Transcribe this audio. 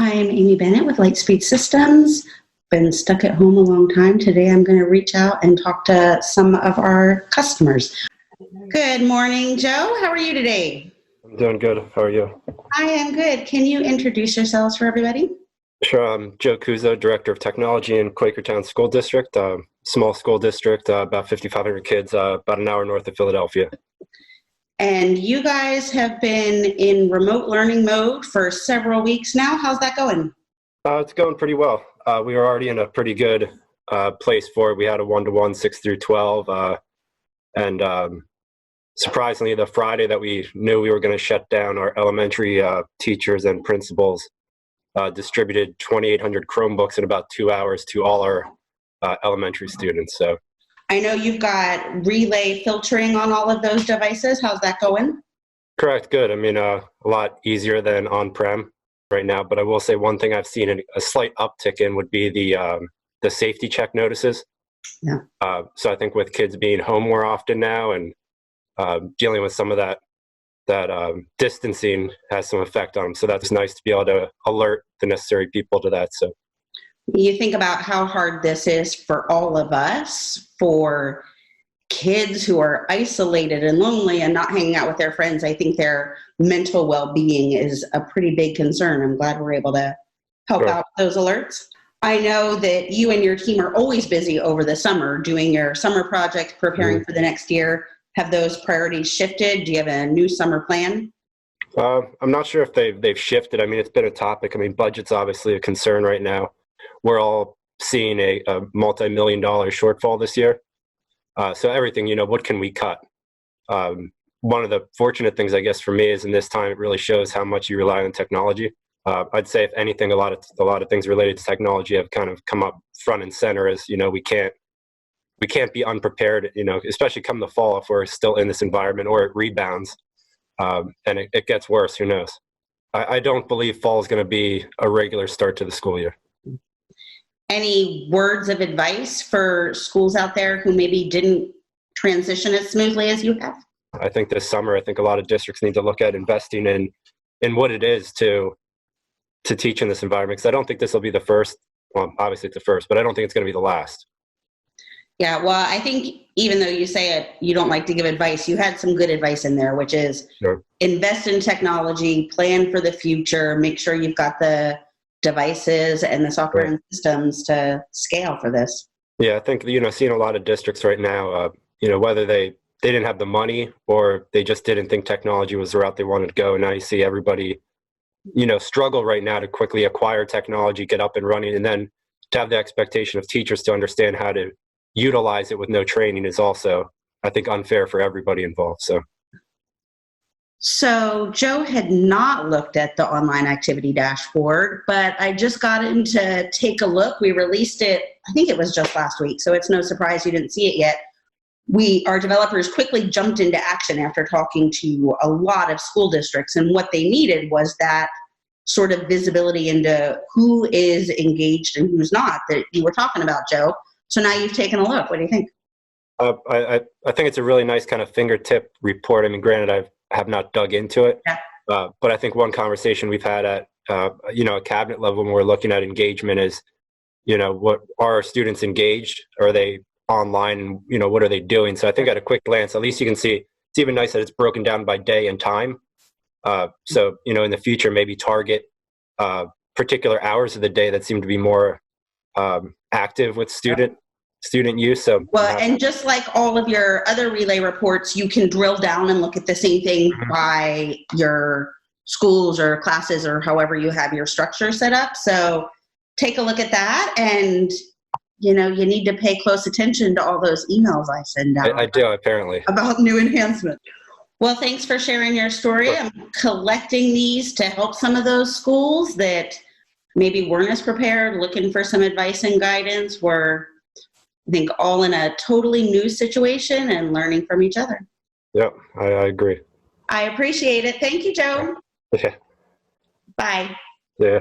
I'm Amy Bennett with Lightspeed Systems. Been stuck at home a long time. Today I'm going to reach out and talk to some of our customers. Good morning, Joe. How are you today? I'm doing good. How are you? I am good. Can you introduce yourselves for everybody? Sure. I'm Joe Kuzo, Director of Technology in Quakertown School District, small school district, about 5,500 kids, about an hour north of Philadelphia. And you guys have been in remote learning mode for several weeks now. How's that going? It's going pretty well. We were already in a pretty good place for it. We had a 1-to-1, 6 through 12. And surprisingly, the Friday that we knew we were going to shut down, our elementary teachers and principals distributed 2,800 Chromebooks in about 2 hours to all our elementary students. So I know you've got relay filtering on all of those devices. How's that going? correct, good. I mean, a lot easier than on-prem right now. But I will say one thing I've seen a slight uptick in would be the safety check notices. Yeah. So I think with kids being home more often now and dealing with some of that distancing has some effect on them. So that's nice to be able to alert the necessary people to that. So You think about how hard this is for all of us, for kids who are isolated and lonely and not hanging out with their friends. I think their mental well-being is a pretty big concern. I'm glad we're able to help Sure. out those alerts. I know that you and your team are always busy over the summer doing your summer projects, preparing for the next year. Have those priorities shifted? Do you have a new summer plan? I'm not sure if they've shifted. I mean, it's been a topic. I mean, budget's obviously a concern right now. We're all seeing a multi-million-dollar shortfall this year. So everything, what can we cut? One of the fortunate things, I guess, for me is in this time, it really shows how much you rely on technology. I'd say, if anything, a lot of things related to technology have kind of come up front and center. As we can't be unprepared. Especially come the fall, if we're still in this environment or it rebounds, and it gets worse. Who knows? I don't believe fall is going to be a regular start to the school year. Any words of advice for schools out there who maybe didn't transition as smoothly as you have? I think this summer, a lot of districts need to look at investing in what it is to teach in this environment. Because I don't think this will be the first. Well, obviously it's the first, but I don't think it's going to be the last. Yeah, well, I think even though you say it, you don't like to give advice, you had some good advice in there, which is Sure. Invest in technology, plan for the future, make sure you've got the devices and the software Right. and systems to scale for this. Yeah, I think, seeing a lot of districts right now, whether they didn't have the money or they just didn't think technology was the route they wanted to go. Now you see everybody, struggle right now to quickly acquire technology, get up and running, and then to have the expectation of teachers to understand how to utilize it with no training is also, I think, unfair for everybody involved. So Joe had not looked at the online activity dashboard, but I just got in to take a look. We released it, I think it was just last week, so it's no surprise you didn't see it yet. Our developers quickly jumped into action after talking to a lot of school districts, and what they needed was that sort of visibility into who is engaged and who's not that you were talking about, Joe. So now you've taken a look. What do you think? I think it's a really nice kind of fingertip report. I mean, granted, I have not dug into it, Yeah. But I think one conversation we've had at a cabinet level when we're looking at engagement is, what are our students engaged? Are they online? And what are they doing? So I think at a quick glance, at least you can see it's even nice that it's broken down by day and time. So in the future, maybe target particular hours of the day that seem to be more active with student use. So And just like all of your other relay reports, you can drill down and look at the same thing by your schools or classes or however you have your structure set up. So take a look at that, and you need to pay close attention to all those emails I send out. I do, apparently, about new enhancements. Well, thanks for sharing your story. Sure. I'm collecting these to help some of those schools that maybe weren't as prepared, looking for some advice and guidance. We're, I think, all in a totally new situation and learning from each other. Yeah, I agree. I appreciate it. Thank you, Joe. Yeah. Bye. Yeah.